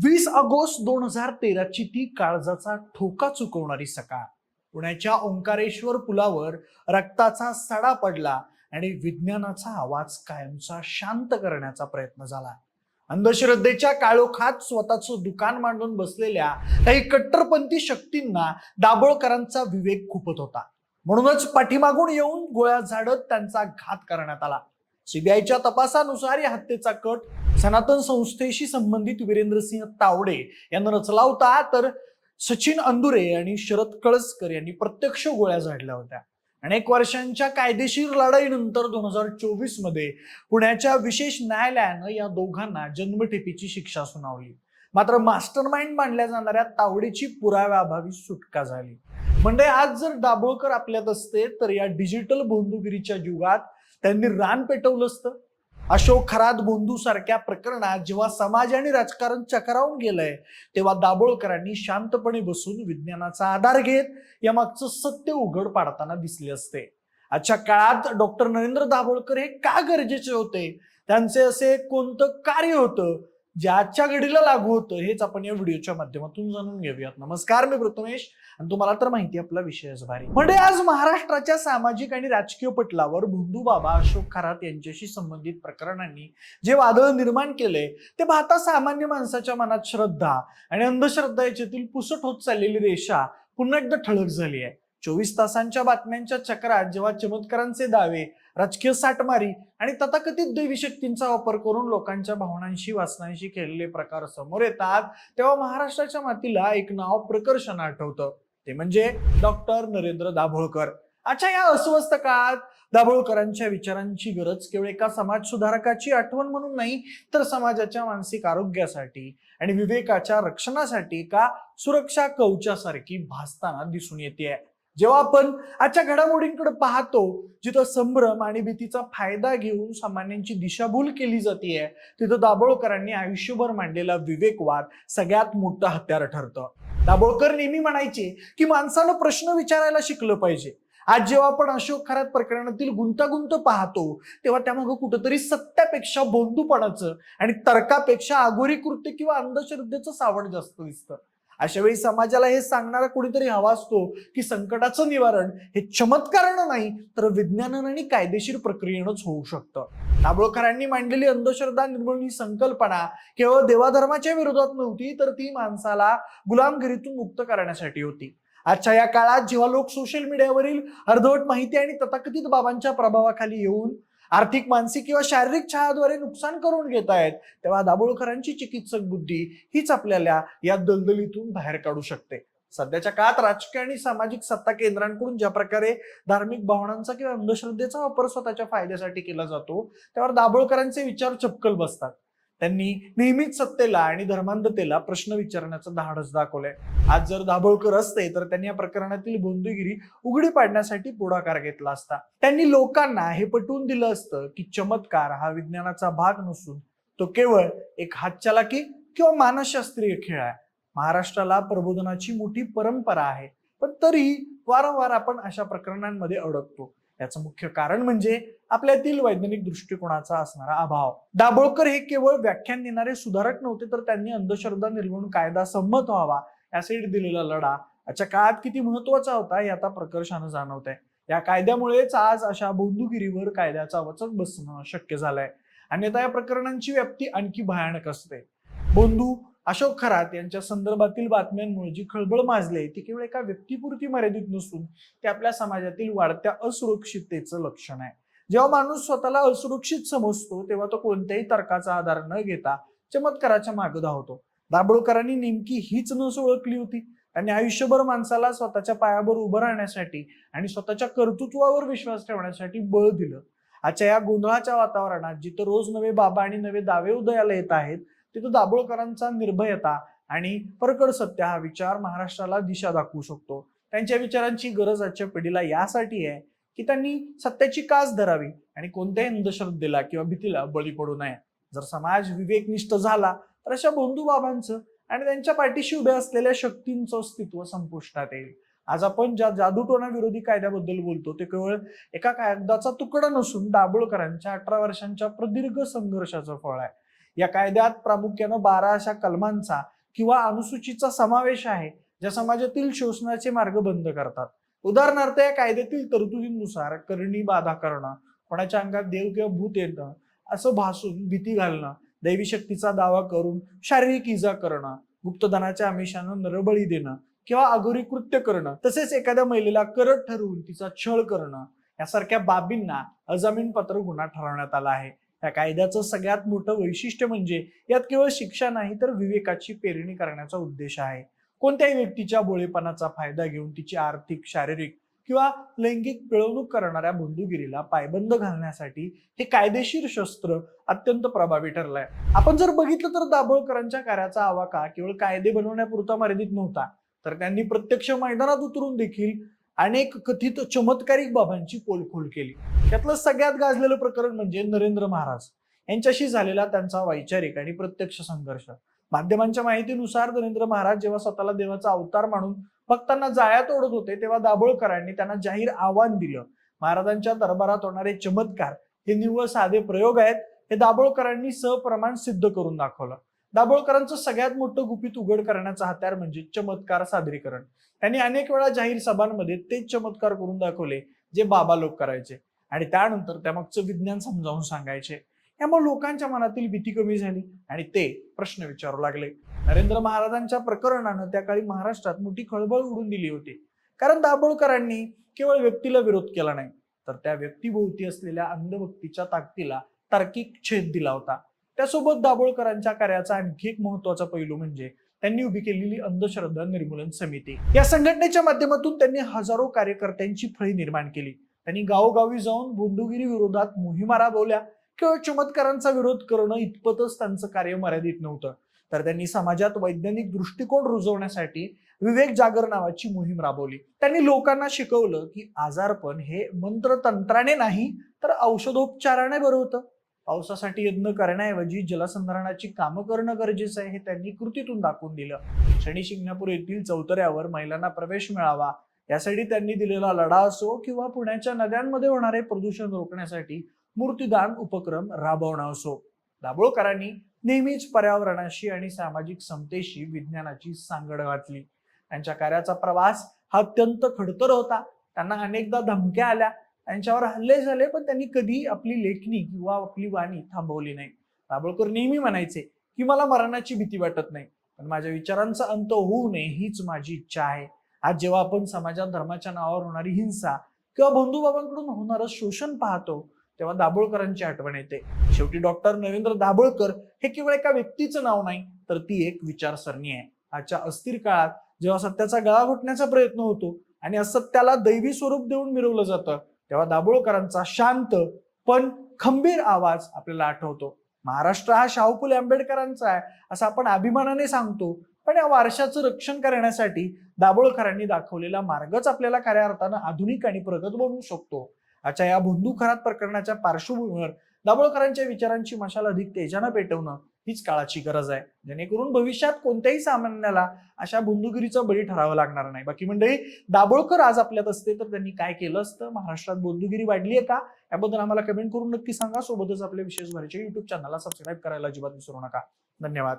20 August 2013 ची ती काळजाचा ठोका चुकवणारी सकाळ. पुण्याच्या ओंकारेश्वर पुलावर रक्ताचा सडा पडला आणि विज्ञानाचा आवाज कायमचा शांत करण्याचा प्रयत्न झाला. अंधश्रद्धेच्या काळोखात स्वतःचं दुकान मांडून बसलेल्या काही कट्टरपंथी शक्तींना दाभोळकरांचा विवेक खुपत होता. म्हणूनच पाठीमागून येऊन गोळ्या झाडत त्यांचा घात करण्यात आला. सीबीआयच्या तपासानुसार या हत्येचा कट सनातन संस्थेशी संबंधित वीरेंद्रसिंह तावडे यांना रचला होता, तर सचिन अंदुरे आणि शरद कळसकर यांनी प्रत्यक्ष गोळ्या झाडल्या होत्या. अनेक वर्षांच्या कायदेशीर लढाईनंतर 2024 मध्ये पुण्याच्या विशेष न्यायालयानं या दोघांना जन्मठेपेची शिक्षा सुनावली. मात्र मास्टरमाइंड मानल्या जाणाऱ्या तावडेची पुराव्याअभावी सुटका झाली. म्हणजे आज जर दाभोळकर आपल्यात असते तर या डिजिटल भोंदूगिरीच्या युगात त्यांनी रान पेटवलं असतं. अशोक खरात बोंधू सारख्या प्रकरणात जेव्हा समाज आणि राजकारण चक्रावून गेलंय, तेव्हा दाभोळकरांनी शांतपणे बसून विज्ञानाचा आधार घेत यामागचं सत्य उघड पाडताना दिसले असते. आजच्या काळात डॉक्टर नरेंद्र दाभोळकर हे का गरजेचे होते, त्यांचे असे कोणतं कार्य होतं जे आजच्या घडीला लागू होतं, हेच आपण या व्हिडिओच्या माध्यमातून जाणून घेऊयात. नमस्कार, मी प्रथमेश आणि तुम्हाला तर माहिती आपला विषयच भारी. म्हणजे आज महाराष्ट्राच्या सामाजिक आणि राजकीय पटलावर भोंदू बाबा अशोक खरात यांच्याशी संबंधित प्रकरणांनी जे वादळ निर्माण केले ते पाहता सामान्य माणसाच्या मनात श्रद्धा आणि अंधश्रद्धा याच्यातील पुसट होत चाललेली रेषा पुन्हा एकदा ठळक झाली आहे. 24 तासांच्या बातम्यांच्या चक्रात जेव्हा चमत्कारांचे दावे, राजकीय साठमारी आणि तथाकथित दैवी शक्तींचा वापर करून लोकांच्या भावनांशी वासनांशी केलेले प्रकार समोर येतात, तेव्हा महाराष्ट्राच्या मातीला एक नाव प्रकर्षानं आठवतं. ते म्हणजे डॉक्टर नरेंद्र दाभोळकर. अच्छा, या अस्वस्थ काळात दाभोळकरांच्या विचारांची गरज केवळ एका समाज सुधारकाची आठवण म्हणून नाही, तर समाजाच्या मानसिक आरोग्यासाठी आणि विवेकाच्या रक्षणासाठी एका सुरक्षा कवचासारखी भासताना दिसून येते. जेव्हा आपण आजच्या घडामोडींकडे पाहतो, जिथं संभ्रम आणि भीतीचा फायदा घेऊन सामान्यांची दिशाभूल केली जाते, तिथं दाभोळकरांनी आयुष्यभर मांडलेला विवेकवाद सगळ्यात मोठं हत्यार ठरतं. दाभोळकर नेहमी म्हणायचे की माणसानं प्रश्न विचारायला शिकलं पाहिजे. आज जेव्हा आपण अशोक खरात प्रकरणातील गुंतागुंत पाहतो, तेव्हा त्यामागं कुठंतरी सत्यापेक्षा बोंधूपणाचं आणि तर्कापेक्षा आघोरी कृत्य किंवा अंधश्रद्धेचं सावट जास्त दिसतं. अशा वेळी समाजाला हे सांगणारा कुणीतरी हवा असतो की संकटाचं निवारण हे चमत्कारानं नाही, तर विज्ञानानं आणि कायदेशीर प्रक्रियेनंच होऊ शकतं. दाभोळकरांनी मांडलेली अंधश्रद्धा निर्मूलन ही संकल्पना केवळ देवाधर्माच्या विरोधात नव्हती, तर ती माणसाला गुलामगिरीतून मुक्त करण्यासाठी होती. आजच्या या काळात जेव्हा लोक सोशल मीडियावरील अर्धवट माहिती आणि तथाकथित बाबांच्या प्रभावाखाली येऊन आर्थिक, मानसिक किंवा शारीरिक छळाद्वारे नुकसान करून घेत आहेत, तेव्हा दाभोळकरांची चिकित्सक बुद्धी हीच आपल्याला या दलदलीतून बाहेर काढू शकते. सध्याच्या काळात राजकीय आणि सामाजिक सत्ता केंद्रांकडून ज्या प्रकारे धार्मिक भावनांचा किंवा अंधश्रद्धेचा वापर स्वतःच्या फायद्यासाठी केला जातो, त्यावर दाभोळकरांचे विचार चपकल बसतात. त्यांनी नेहमीच सत्तेला आणि धर्मांधतेला प्रश्न विचारण्याचं धाडस दाखवलंय. आज जर दाभोळकर असते तर त्यांनी या प्रकरणातील बोंधेगिरी उघडी पाडण्यासाठी पुढाकार घेतला असता. त्यांनी लोकांना हे पटवून दिलं असतं की चमत्कार हा विज्ञानाचा भाग नसून तो केवळ एक हातचलाकी किंवा मानसशास्त्रीय खेळ आहे. महाराष्ट्राला प्रबोधनाची मोठी परंपरा आहे, पण तरीही वारंवार आपण अशा प्रकरणांमध्ये अडकतो. याचं मुख्य कारण म्हणजे आपल्यातील वैज्ञानिक दृष्टिकोनाचा असणारा अभाव. दाभोळकर हे केवळ व्याख्यान देणारे सुधारक नव्हते, तर त्यांनी अंधश्रद्धा निर्मूलन कायदा संमत व्हावा यासाठी दिलेला लढा आजच्या काळात किती महत्वाचा होता हे आता प्रकर्षानं जाणवत आहे. या कायद्यामुळेच आज अशा बोंधूगिरीवर कायद्याचा वचक बसणं शक्य झालंय. अन्यथा या प्रकरणांची व्याप्ती आणखी भयानक असते. बोंधू अशोक खरात यांच्या संदर्भातील बातम्यांमुळे जी खळबळ माजली ती केवळ एका व्यक्तीपुरती मर्यादित नसून ते आपल्या समाजातील वाढत्या असुरक्षिततेचं लक्षण आहे. जेव्हा माणूस स्वतःला असुरक्षित समजतो, तेव्हा तो कोणत्याही तर्काचा आधार न घेता चमत्काराच्या मागे धावतो. दाभोळकरांनी नेमकी हीच नस ओळखली होती. त्यांनी आयुष्यभर माणसाला स्वतःच्या पायावर उभं राहण्यासाठी आणि स्वतःच्या कर्तृत्वावर विश्वास ठेवण्यासाठी बळ दिलं. आजच्या या गोंधळाच्या वातावरणात जिथं रोज नवे बाबा आणि नवे दावे उदयाला येत आहेत, तिथं दाभोळकरांचा निर्भयता आणि परखड सत्य हा विचार महाराष्ट्राला दिशा दाखवू शकतो. त्यांच्या विचारांची गरज आजच्या पिढीला यासाठी आहे की त्यांनी सत्याची कास धरावी आणि कोणत्याही अंधश्रद्धेला किंवा भीतीला बळी पडू नये. जर समाज विवेकनिष्ठ झाला तर अशा बोंधू बाबांचं आणि त्यांच्या पाठीशी उभ्या असलेल्या शक्तींचं अस्तित्व संपुष्टात येईल. आज आपण ज्या जादूटोणा विरोधी कायद्याबद्दल बोलतो, ते केवळ एका कागदाचा तुकडा नसून दाभोळकरांच्या 18 वर्षांच्या प्रदीर्घ संघर्षाचं फळ आहे. या कायद्यात प्रामुख्यानं 12 अशा कलमांचा किंवा अनुसूचीचा समावेश आहे ज्या समाजातील शोषणाचे मार्ग बंद करतात. उदाहरणार्थ या कायद्यातील तरतुदींनुसार करणी बाधा करणं, कोणाच्या अंगात देव किंवा भूत येणं असं भासून भीती घालणं, दैवी शक्तीचा दावा करून शारीरिक इजा करणं, गुप्तधनाच्या आमिषानं नरबळी देणं किंवा अघोरी कृत्य करणं, तसेच एखाद्या महिलेला करत ठरवून तिचा छळ करणं यासारख्या बाबींना अजामीनपात्र गुन्हा ठरवण्यात आला आहे. या कायद्याचं सगळ्यात मोठं वैशिष्ट्य म्हणजे यात केवळ शिक्षा नाही तर विवेकाची पेरणी करण्याचा उद्देश आहे. कोणत्याही व्यक्तीच्या भोळेपणाचा फायदा घेऊन तिची आर्थिक, शारीरिक किंवा लैंगिक पिळवणूक करणाऱ्या बंधुगिरीला पायबंद घालण्यासाठी हे कायदेशीर शस्त्र अत्यंत प्रभावी ठरलंय. आपण जर बघितलं तर दाभोळकरांच्या कार्याचा आवाका केवळ कायदे बनवण्यापुरता मर्यादित नव्हता, तर त्यांनी प्रत्यक्ष मैदानात उतरून देखील अनेक कथित चमत्कारिक बाबांची पोलखोल केली. त्यातलं सगळ्यात गाजलेलं प्रकरण म्हणजे नरेंद्र महाराज यांच्याशी झालेला त्यांचा वैचारिक आणि प्रत्यक्ष संघर्ष. माध्यमांच्या माहितीनुसार नरेंद्र महाराज जेव्हा स्वतःला देवाचा अवतार मानून भक्तांना जाळ्यात ओढत होते तेव्हा दाभोळकरांनी त्यांना जाहीर आव्हान दिलं. महाराजांच्या दरबारात होणारे चमत्कार हे निव्वळ साधे प्रयोग आहेत हे दाभोळकरांनी सप्रमाण सिद्ध करून दाखवलं. दाभोळकरांचं सगळ्यात मोठं गुपित उघड करण्याचा हत्यार म्हणजे चमत्कार सादरीकरण. त्यांनी अनेक वेळा जाहीर सभांमध्ये तेच चमत्कार करून दाखवले जे बाबा लोक करायचे आणि त्यानंतर त्यामागचं विज्ञान समजावून सांगायचे. त्यामुळे लोकांच्या मनातील भीती कमी झाली आणि ते प्रश्न विचारू लागले. नरेंद्र महाराजांच्या प्रकरणानं त्या काळी महाराष्ट्रात मोठी खळबळ उडून दिली होती, कारण दाभोळकरांनी केवळ व्यक्तीला विरोध केला नाही तर त्या व्यक्तीभोवती असलेल्या अंधभक्तीच्या ताकदीला तार्किक छेद दिला होता. त्यासोबत दाभोळकरांच्या कार्याचा आणखी एक महत्वाचा पैलू म्हणजे त्यांनी उभी केलेली अंधश्रद्धा निर्मूलन समिती. या संघटनेच्या माध्यमातून त्यांनी हजारो कार्यकर्त्यांची फळी निर्माण केली. त्यांनी गावोगावी जाऊन बंधुगिरी विरोधात मोहिमा राबवल्या. केवळ चमत्कारांचा विरोध करणं इतपतच त्यांचं कार्य मर्यादित नव्हतं, तर त्यांनी समाजात वैज्ञानिक दृष्टिकोन रुजवण्यासाठी विवेक जागर नावाची मोहीम राबवली. त्यांनी लोकांना शिकवलं की आजारपण हे मंत्रतंत्राने नाही तर औषधोपचाराने बरं होतं. पावसासाठी यत्न करण्याऐवजी जलसंधारणाची कामं करणं गरजेचं आहे हे त्यांनी कृतीतून दाखवून दिलं. शनी शिंगणापूर येथील चौतऱ्यावर महिलांना प्रवेश मिळावा यासाठी त्यांनी दिलेला लढा असो किंवा पुण्याच्या नद्यांमध्ये होणारे प्रदूषण रोखण्यासाठी मूर्तीदान उपक्रम राबवणं असो, दाभोळकरांनी नेहमीच पर्यावरणाशी आणि सामाजिक समतेशी विज्ञानाची सांगड घातली. त्यांच्या कार्याचा प्रवास हा अत्यंत खडतर होता. त्यांना अनेकदा धमक्या आल्या, त्यांच्यावर हल्ले झाले, पण त्यांनी कधी आपली लेखणी किंवा आपली वाणी थांबवली नाही. दाभोळकर नेहमी म्हणायचे की मला मरणाची भीती वाटत नाही, पण माझ्या विचारांचा अंत होऊ नये हीच माझी इच्छा आहे. आज जेव्हा आपण समाजात धर्माच्या नावावर होणारी हिंसा किंवा बंधुबाबांकडून होणारं शोषण पाहतो तेव्हा दाभोळकरांची आठवण येते. शेवटी डॉक्टर नरेंद्र दाभोळकर हे केवळ एका व्यक्तीचं नाव नाही तर ती एक विचारसरणी आहे. आजच्या अस्थिर काळात जेव्हा सत्याचा गळा घोटण्याचा प्रयत्न होतो आणि असत्याला दैवी स्वरूप देऊन मिरवलं जातं तेव्हा दाभोळकरांचा शांत पण खंबीर आवाज आपल्याला आठवतो. महाराष्ट्र हा शाहू फुले आंबेडकरांचा आहे असं आपण अभिमानाने सांगतो, पण या वारशाचं रक्षण करण्यासाठी दाभोळकरांनी दाखवलेला मार्गच आपल्याला खऱ्या अर्थानं आधुनिक आणि प्रगत बनवू शकतो. आजच्या या बंधुखरात प्रकरणाच्या पार्श्वभूमीवर दाभोळकरांच्या विचारांची मशाल अधिक तेजानं पेटवणं हीच काळाची गरज आहे, जेणेकरून भविष्यात कोणत्याही सामान्याला अशा बंधुगिरीचा बळी ठरावं लागणार नाही. बाकी मंडळी, दाभोळकर आज आपल्यात असते तर त्यांनी काय केलं असतं? महाराष्ट्रात बंधुगिरी वाढली आहे का? याबद्दल आम्हाला कमेंट करून नक्की सांगा. सोबतच आपल्या विशेष भराच्या युट्यूब चॅनलला सबस्क्राईब करायला अजिबात विसरू नका. धन्यवाद.